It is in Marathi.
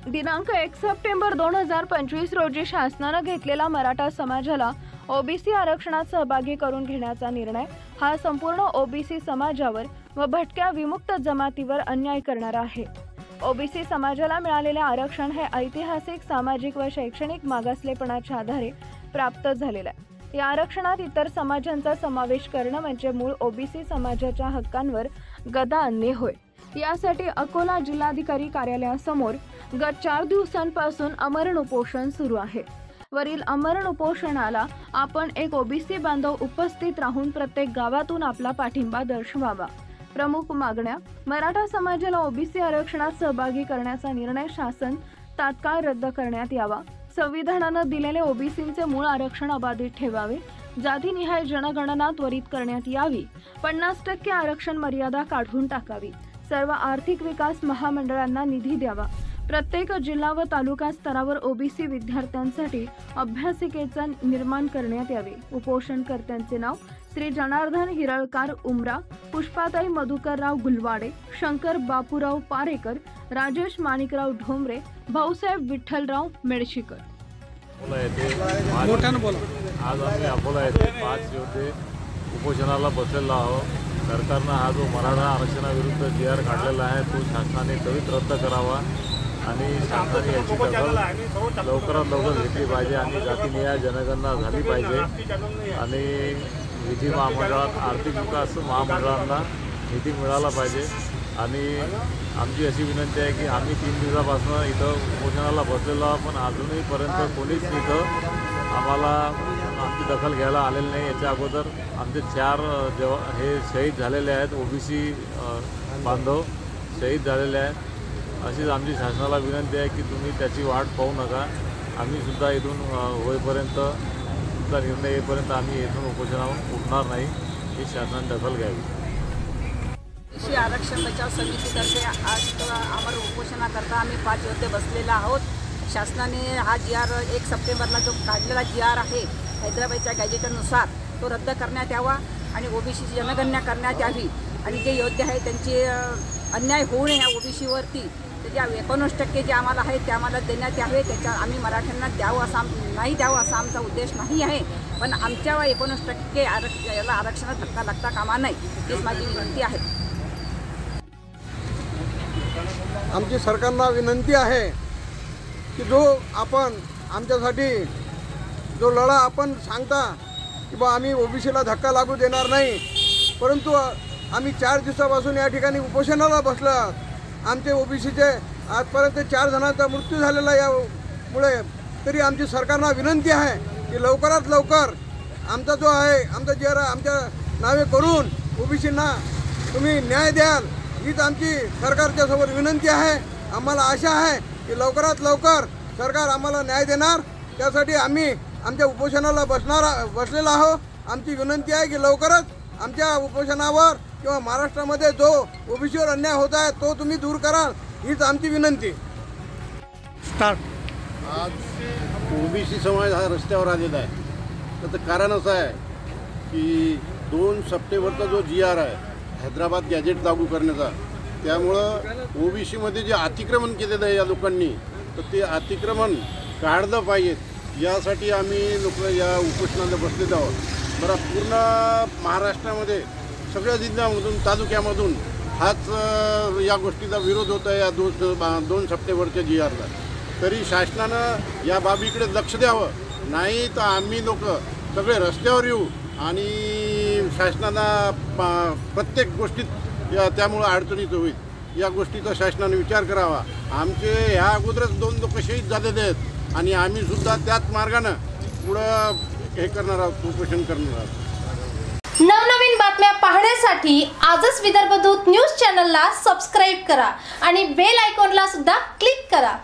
दिनांक 1 सप्टेंबर 2025 रोजी शासनाने घेतलेला मराठा समाजाला ओबीसी आरक्षणात सहभागी करून घेण्याचा निर्णय हा संपूर्ण ओबीसी समाजावर व भटक्या विमुक्त जमातीवर अन्याय करणारा आहे। ओबीसी समाजाला मिळालेले आरक्षण हे ऐतिहासिक, सामाजिक व शैक्षणिक मागासलेपणाच्या आधारे प्राप्त झालेले आहे। या आरक्षणात इतर समाजांचा समावेश करणं म्हणजे मूळ ओबीसी समाजाच्या हक्कांवर गदा आणणे होय। यासाठी अकोला जिल्हाधिकारी कार्यालयासमोर गत 4 दिवसांपासून अमरण उपोषण सुरू आहे। वरील अमरण उपोषणाला आपण एक ओबीसी बांधव उपस्थित राहून प्रत्येक गावातून आपला पाठिंबा दर्शवावा। प्रमुख मागण्या: मराठा समाजाला ओबीसी आरक्षणात सहभागी करण्याचा निर्णय शासन तात्काळ रद्द करण्यात यावा। संविधानाने दिलेले ओबीसींचे मूळ आरक्षण अबाधित ठेवावे। जातीनिहाय जनगणना त्वरित करण्यात यावी। 50% आरक्षण मर्यादा काढून टाकावी। सर्व आर्थिक विकास महामंडळांना निधी द्यावा। प्रत्येक जिल्हा व तालुका स्तरावर ओबीसी विद्यार्थ्यांसाठी अभ्यासिकेचे निर्माण करण्यात यावे। उपोषणकर्त्यांचे नाव: श्री जनार्दन हिरळकार उमरा, पुष्पाताई मधुकरराव गुलवाडे, शंकर बापूराव पारेकर, राजेश माणिकराव ढोंबरे, भाऊसाहेब विठ्ठलराव मेडशीकर। आज आम्ही अकोला येथे 5 योद्धे उपोषणाला बसलेलो आहोत। सरकारनं हा जो मराठा आरक्षणाविरुद्ध जी.आर. काढलेला आहे तो शासनाने त्वरित रद्द करावा आणि शासनाने याची दखल लवकरात लवकर घेतली पाहिजे आणि जातीनिहाय जनगणना झाली पाहिजे आणि विधी महामंडळात, आर्थिक विकास महामंडळांना निधी मिळाला पाहिजे। आणि आमची अशी विनंती आहे की आम्ही 3 दिवसापासून इथं उपोषणाला बसलेलो आहोत, पण अजूनहीपर्यंत कोणीच इथं आम्हाला आमची दखल घ्यायला आलेली नाही। याच्या अगोदर आमचे 4 हे शहीद झालेले आहेत, ओबीसी बांधव शहीद झालेले आहेत। अशीच आमची शासनाला विनंती आहे की तुम्ही त्याची वाट पाहू नका। आम्ही सुद्धा इथून होईपर्यंत, तुमचा निर्णय येईपर्यंत आम्ही इथून उपोषणावर उठणार नाही, ही शासनाने दखल घ्यावी। ओबीसी आरक्षण बचाव समितीतर्फे आज आम्हाला उपोषणाकरता आम्ही 5 योद्धे बसलेले आहोत। शासनाने हा जी.आर. 1 सप्टेंबरला जो काढलेला जी.आर. आहे हैदराबादच्या गॅजेटनुसार तो रद्द करण्यात यावा आणि ओबीसीची जनगणना करण्यात यावी आणि जे योद्धे आहेत त्यांचे अन्याय होऊ नये या ओबीसीवरती, त्याच्या 19% जे आम्हाला आहे ते आम्हाला देण्यात यावे। त्याच्या आम्ही मराठ्यांना द्यावं असा नाही द्यावं असा आमचा उद्देश नाही आहे, पण आमच्या 19% याला आरक्षणात धक्का लागता कामा नये हीच माझी विनंती आहे। आमची सरकारला विनंती आहे की जो आपण आमच्यासाठी जो लढा आपण सांगता की बा आम्ही ओबीसीला धक्का लागू देणार नाही, परंतु आम्ही 4 दिवसापासून या ठिकाणी उपोषणाला बसलो आहोत। आमचे ओबीसीचे आजपर्यंत 4 जणांचा मृत्यू झालेला यामुळे तरी आमची सरकारला विनंती आहे की लवकरात लवकर आमचा जो आहे आमचा जी.आर. आमच्या नावे करून ओबीसींना तुम्ही न्याय द्याल, हीच आमची सरकारच्या समोर विनंती आहे। आम्हाला आशा आहे की लवकरात लवकर सरकार आम्हाला न्याय देणार, त्यासाठी आम्ही आमच्या उपोषणाला बसलेलो आहोत। आमची विनंती आहे की लवकरच आमच्या उपोषणावर किंवा महाराष्ट्रामध्ये जो ओबीसीवर अन्याय होत आहे तो तुम्ही दूर कराल, हीच आमची विनंती। आज ओबीसी समाज हा रस्त्यावर आलेला आहे, त्याचं कारण असं आहे की 2 सप्टेंबरचा जो जी.आर. आहे हैदराबाद गॅजेट लागू करण्याचा, त्यामुळं ओबीसीमध्ये जे अतिक्रमण केलेलं आहे या लोकांनी, तर ते अतिक्रमण काढलं पाहिजे यासाठी आम्ही लोक या उपोषणाला बसलेलो आहोत। बरं, पूर्ण महाराष्ट्रामध्ये सगळ्या जिल्ह्यामधून, तालुक्यामधून हाच या गोष्टीचा विरोध होत आहे या 2 सप्टेंबरच्या जी.आर.ला। तरी शासनानं या बाबीकडे लक्ष द्यावं, नाही तर आम्ही लोक सगळे रस्त्यावर येऊ आणि शासनाला प्रत्येक गोष्टीत त्यामुळं अडचणीचं होईल। या गोष्टीचा शासनाने विचार करावा। आमचे ह्या अगोदरच 2 लोक शहीद झालेले आहेत आणि आम्ही सुद्धा त्याच मार्गानं पुढं हे करणार आहोत, उपोषण करणार आहोत। नवनवीन बातम्या पाहण्यासाठी आजच विदर्भ दूत न्यूज चॅनलला सबस्क्राईब करा आणि बेल आयकॉनला सुद्धा क्लिक करा।